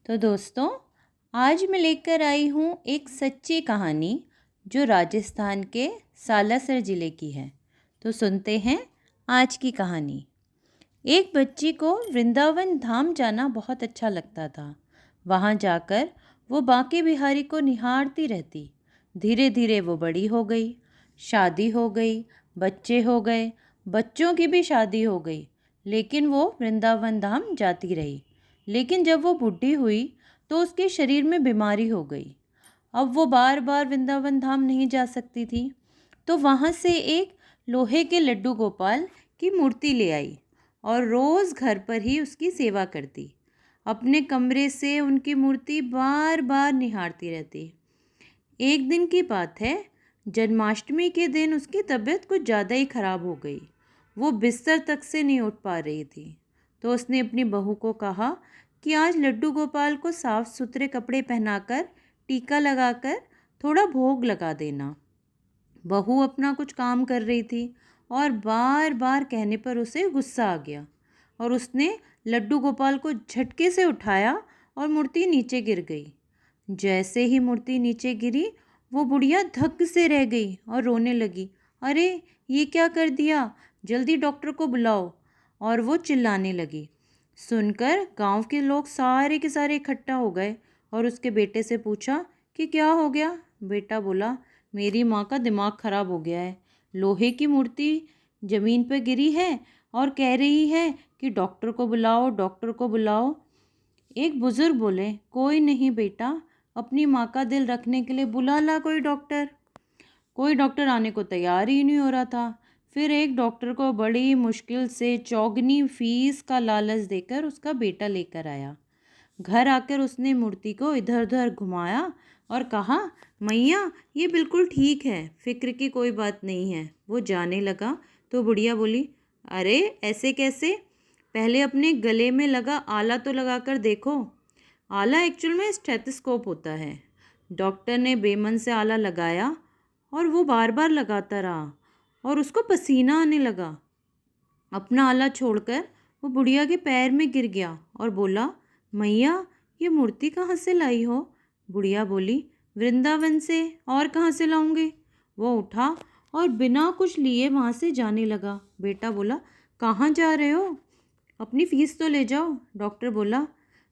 तो दोस्तों, आज मैं लेकर आई हूँ एक सच्ची कहानी जो राजस्थान के सालासर ज़िले की है। तो सुनते हैं आज की कहानी। एक बच्ची को वृंदावन धाम जाना बहुत अच्छा लगता था। वहाँ जाकर वो बांके बिहारी को निहारती रहती। धीरे धीरे वो बड़ी हो गई, शादी हो गई, बच्चे हो गए, बच्चों की भी शादी हो गई, लेकिन वो वृंदावन धाम जाती रही। लेकिन जब वो बूढ़ी हुई तो उसके शरीर में बीमारी हो गई। अब वो बार बार वृंदावन धाम नहीं जा सकती थी। तो वहाँ से एक लोहे के लड्डू गोपाल की मूर्ति ले आई और रोज़ घर पर ही उसकी सेवा करती। अपने कमरे से उनकी मूर्ति बार बार निहारती रहती। एक दिन की बात है, जन्माष्टमी के दिन उसकी तबीयत कुछ ज़्यादा ही खराब हो गई। वो बिस्तर तक से नहीं उठ पा रही थी। तो उसने अपनी बहू को कहा कि आज लड्डू गोपाल को साफ सुथरे कपड़े पहनाकर, टीका लगाकर थोड़ा भोग लगा देना। बहू अपना कुछ काम कर रही थी और बार बार कहने पर उसे गुस्सा आ गया और उसने लड्डू गोपाल को झटके से उठाया और मूर्ति नीचे गिर गई। जैसे ही मूर्ति नीचे गिरी, वो बुढ़िया धक से रह गई और रोने लगी। अरे, ये क्या कर दिया, जल्दी डॉक्टर को बुलाओ। और वो चिल्लाने लगी। सुनकर गांव के लोग सारे के सारे इकट्ठा हो गए और उसके बेटे से पूछा कि क्या हो गया। बेटा बोला, मेरी माँ का दिमाग खराब हो गया है। लोहे की मूर्ति ज़मीन पर गिरी है और कह रही है कि डॉक्टर को बुलाओ, डॉक्टर को बुलाओ। एक बुज़ुर्ग बोले, कोई नहीं बेटा, अपनी माँ का दिल रखने के लिए बुला ला कोई डॉक्टर। कोई डॉक्टर आने को तैयार ही नहीं हो रहा था। फिर एक डॉक्टर को बड़ी मुश्किल से चौगनी फीस का लालच देकर उसका बेटा लेकर आया। घर आकर उसने मूर्ति को इधर उधर घुमाया और कहा, मैया ये बिल्कुल ठीक है, फिक्र की कोई बात नहीं है। वो जाने लगा तो बुढ़िया बोली, अरे ऐसे कैसे, पहले अपने गले में लगा आला तो लगा कर देखो। आला एक्चुअल में स्टेथोस्कोप होता है। डॉक्टर ने बेमन से आला लगाया और वो बार बार लगाता रहा और उसको पसीना आने लगा। अपना आला छोड़कर वो बुढ़िया के पैर में गिर गया और बोला, मैया ये मूर्ति कहाँ से लाई हो। बुढ़िया बोली, वृंदावन से, और कहाँ से लाऊंगे। वो उठा और बिना कुछ लिए वहाँ से जाने लगा। बेटा बोला, कहाँ जा रहे हो, अपनी फीस तो ले जाओ। डॉक्टर बोला,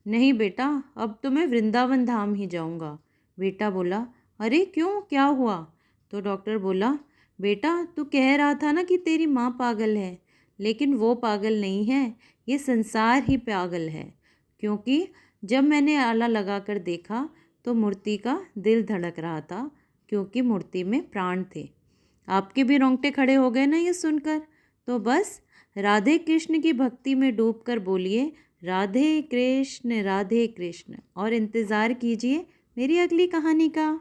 नहीं बेटा, अब तो मैं वृंदावन धाम ही जाऊंगा। बेटा बोला, अरे क्यों, क्या हुआ। तो डॉक्टर बोला, बेटा तू कह रहा था ना कि तेरी माँ पागल है, लेकिन वो पागल नहीं है, ये संसार ही पागल है। क्योंकि जब मैंने आला लगा कर देखा तो मूर्ति का दिल धड़क रहा था, क्योंकि मूर्ति में प्राण थे। आपके भी रोंगटे खड़े हो गए ना ये सुनकर। तो बस राधे कृष्ण की भक्ति में डूबकर बोलिए, राधे कृष्ण और इंतज़ार कीजिए मेरी अगली कहानी का।